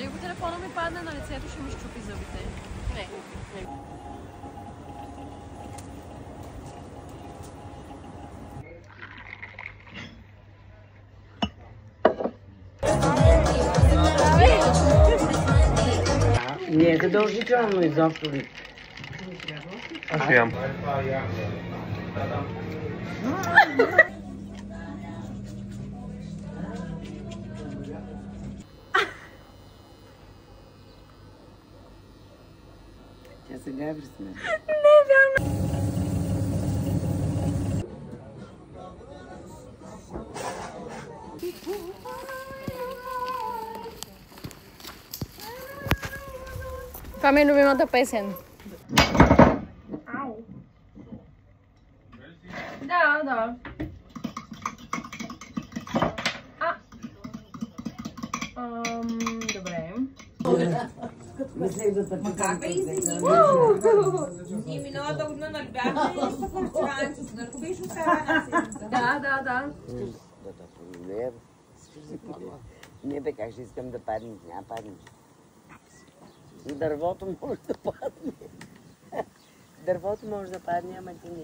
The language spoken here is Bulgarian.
Дали ако телефона ми падне на лицето, ще ми щупи зъбите? Не. Не е задължително изобщо ли? Аз ще ям. Тя се гаври с мен. Не, вярно. Това ми е любимата песен. Ау. Да. Добре. Мислех да те Как бе извини? Ние миналата година нали бяхме нещо в Австралия, с Нърко беше осявана седмица. Да. Не бе, как ще искам да паднеш, няма паднеш. Дървото може да падне. Дървото може да падне, ама ти не.